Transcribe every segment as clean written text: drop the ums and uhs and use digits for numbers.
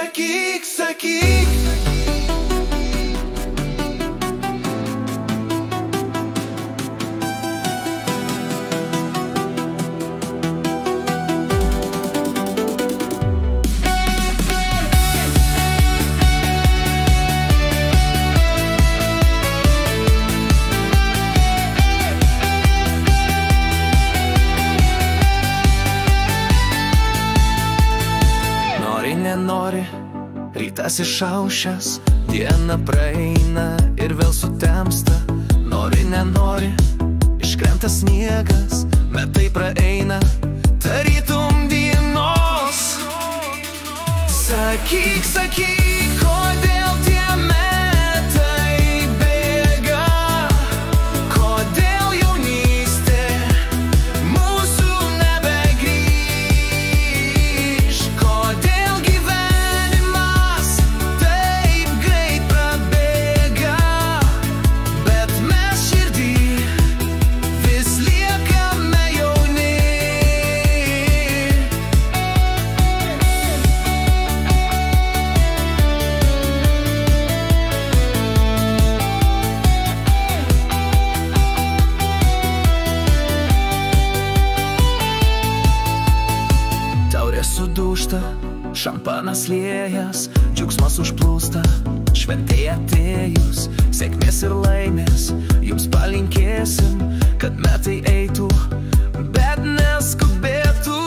sakyk, sakyk. Nenori, rytas išaušęs, diena praeina ir vėl sutemsta. Nori, nenori, iškrenta sniegas, metai praeina, tarytum dienos. Sakyk, sakyk, kodėl tie metai bėga, kodėl jaunystė mūsų nebegrįž, kodėl gyvenimas taip greit prabėga, bet mes širdį vis liekame jauni. Taurė sudūžta, šampanas liejas, džiaugsmas užplūsta, šventėj atėjus, sėkmės ir laimės, jums palinkėsim, kad metai eitų, bet neskubėtų.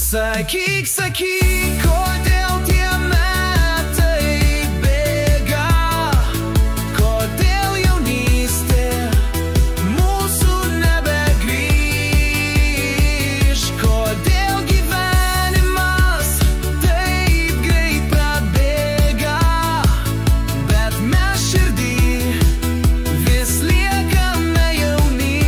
Sakyk, sakyk, kodėl tie metai bėga, kodėl jaunystė mūsų nebegrįž, kodėl gyvenimas taip greit prabėga, bet mes širdį vis liekame jauni.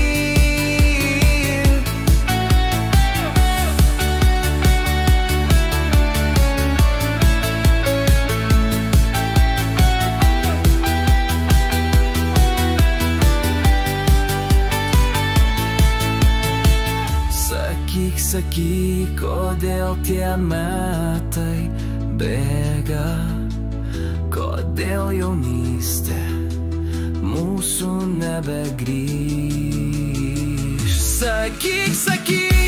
Sakyk, sakyk, kodėl tie metai bėga, kodėl jaunystė mūsų nebegrįž. Sakyk, sakyk.